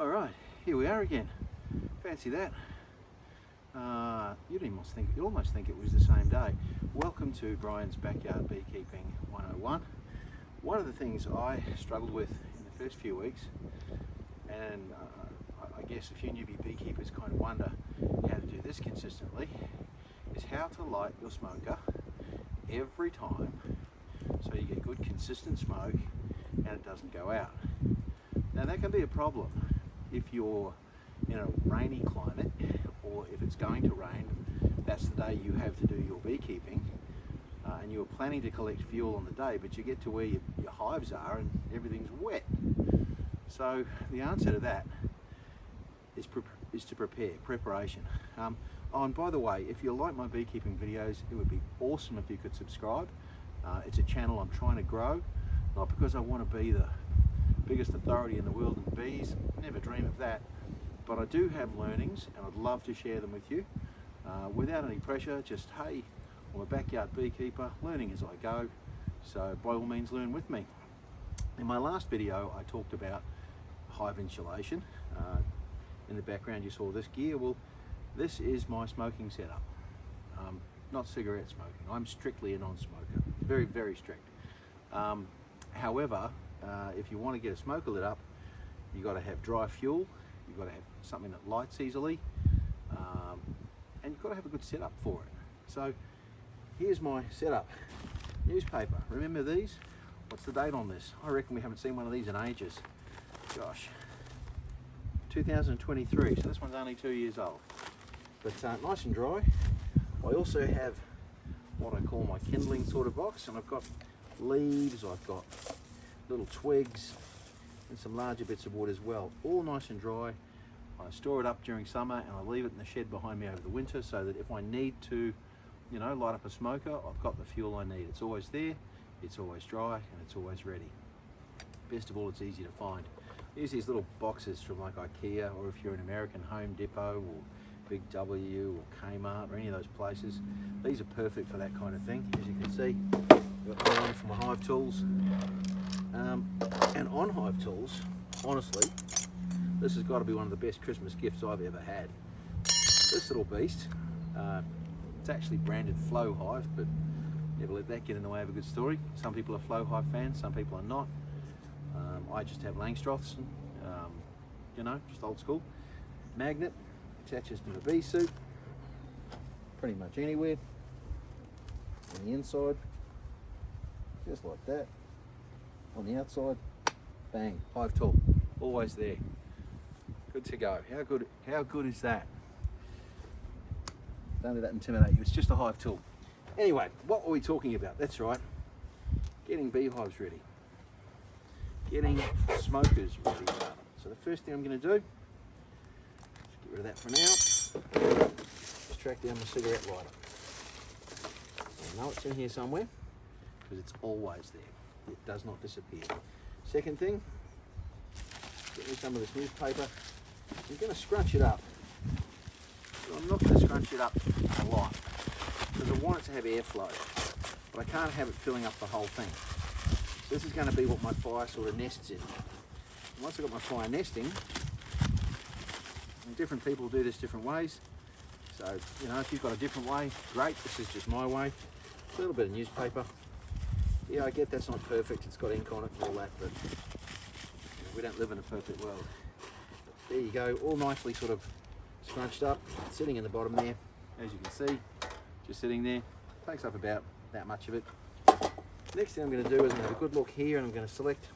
All right, here we are again. Fancy that. You'd almost think it was the same day. Welcome to Brian's Backyard Beekeeping 101. One of the things I struggled with in the first few weeks, and I guess a few newbie beekeepers kind of wonder how to do this consistently, is how to light your smoker every time so you get good consistent smoke and it doesn't go out. Now that can be a problem if you're in a rainy climate, or if it's going to rain, that's the day you have to do your beekeeping, and you're planning to collect fuel on the day, but you get to where your hives are and everything's wet. So the answer to that is to preparation. Oh, and by the way, if you like my beekeeping videos, it would be awesome if you could subscribe. It's a channel I'm trying to grow, not because I want to be the biggest authority in the world in bees, never dream of that, but I do have learnings and I'd love to share them with you without any pressure. Just, hey, I'm a backyard beekeeper, learning as I go, so by all means learn with me. In my last video I talked about hive insulation. In the background you saw this gear. Well, this is my smoking setup. Not cigarette smoking. I'm strictly a non-smoker, very, very strict. However, if you want to get a smoker lit up, you've got to have dry fuel, you've got to have something that lights easily, and you've got to have a good setup for it. So here's my setup. Newspaper, remember these? What's the date on this? I reckon we haven't seen one of these in ages. Gosh, 2023, so this one's only 2 years old. But nice and dry. I also have what I call my kindling sort of box, and I've got leaves, I've got little twigs and some larger bits of wood as well, all nice and dry. I store it up during summer and I leave it in the shed behind me over the winter, so that if I need to, light up a smoker, I've got the fuel I need. It's always there, it's always dry, and it's always ready. Best of all, it's easy to find. Use these little boxes from like IKEA, or if you're an American, Home Depot or Big W or Kmart or any of those places. These are perfect for that kind of thing. As you can see, I've got one for my hive tools. And on hive tools, honestly, this has got to be one of the best Christmas gifts I've ever had. This little beast, it's actually branded Flow Hive, but never let that get in the way of a good story. Some people are Flow Hive fans, some people are not. I just have Langstroths, just old school. Magnet attaches to the bee suit, pretty much anywhere. On the inside, just like that. On the outside, bang, hive tool, always there. Good to go. How good is that? Don't let that intimidate you, it's just a hive tool. Anyway, what were we talking about? That's right, getting beehives ready. Getting smokers ready. So the first thing I'm going to do, just get rid of that for now, just track down my cigarette lighter. I know it's in here somewhere, because it's always there. It does not disappear. Second thing, get me some of this newspaper. I'm going to scrunch it up. So I'm not going to scrunch it up a lot, because I want it to have airflow, but I can't have it filling up the whole thing. So this is going to be what my fire sort of nests in. And once I've got my fire nesting, and different people do this different ways. So, if you've got a different way, great. This is just my way. A little bit of newspaper. Yeah, I get that's not perfect, it's got ink on it and all that, but we don't live in a perfect world. But there you go, all nicely sort of scrunched up, sitting in the bottom there, as you can see, just sitting there. Takes up about that much of it. Next thing I'm going to do is I'm going to have a good look here, and I'm going to select,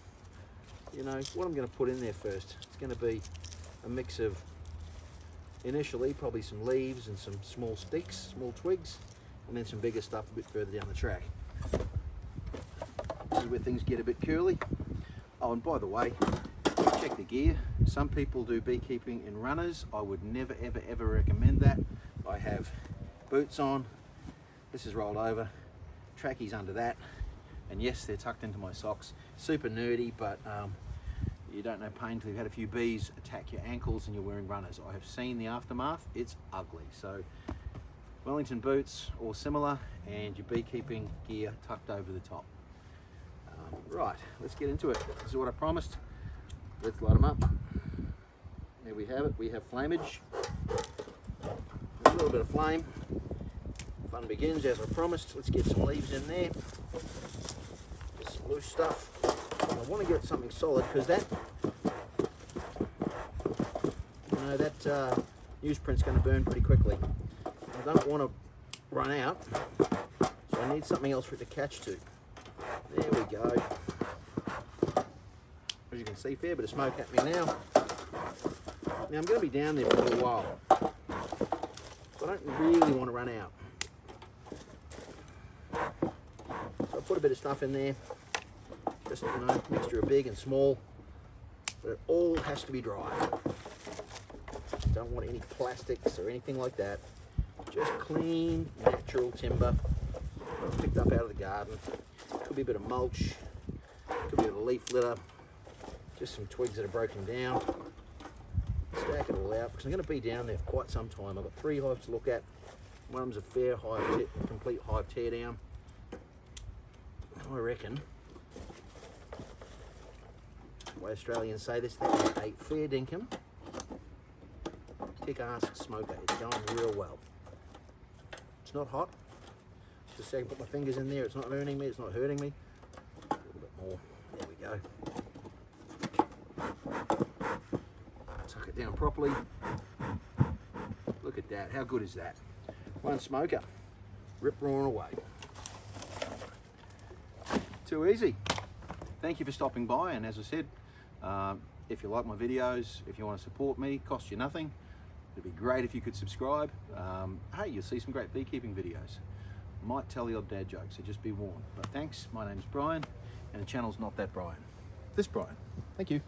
what I'm going to put in there first. It's going to be a mix of, initially, probably some leaves and some small sticks, small twigs, and then some bigger stuff a bit further down the track. This is where things get a bit curly. Oh, and by the way, check the gear. Some people do beekeeping in runners. I would never, ever, ever recommend that. I have boots on. This is rolled over. Trackies under that. And yes, they're tucked into my socks. Super nerdy, but you don't know pain until you've had a few bees attack your ankles and you're wearing runners. I have seen the aftermath. It's ugly. So Wellington boots or similar, and your beekeeping gear tucked over the top. Right, let's get into it. This is what I promised. Let's light them up. there we have it. We have flamage. A little bit of flame. Fun begins as I promised. Let's get some leaves in there. Get some loose stuff. And I want to get something solid because that, that newsprint's going to burn pretty quickly. I don't want to run out, so I need something else for it to catch to. There we go. As you can see, fair bit of smoke happening now. Now I'm going to be down there for a little while, so I don't really want to run out. So I put a bit of stuff in there, just mixture of big and small, but it all has to be dry. Don't want any plastics or anything like that. Just clean, natural timber picked up out of the garden. Could be a bit of mulch, could be a bit of leaf litter, just some twigs that are broken down. Stack it all out because I'm going to be down there for quite some time. I've got 3 hives to look at. One of them's a fair hive, complete hive tear down. I reckon, the way Australians say this, that is a fair dinkum. Kick-ass smoker. It's going real well. It's not hot. Just so I can put my fingers in there. It's not burning me. It's not hurting me. A little bit more. There we go. Tuck it down properly. Look at that. How good is that? One smoker. Rip roaring away. Too easy. Thank you for stopping by. And as I said, if you like my videos, if you want to support me, cost you nothing. It'd be great if you could subscribe. Hey, you'll see some great beekeeping videos. Might tell the odd dad joke, so just be warned. But thanks, my name's Brian, and the channel's Not That Brian. This Brian. Thank you.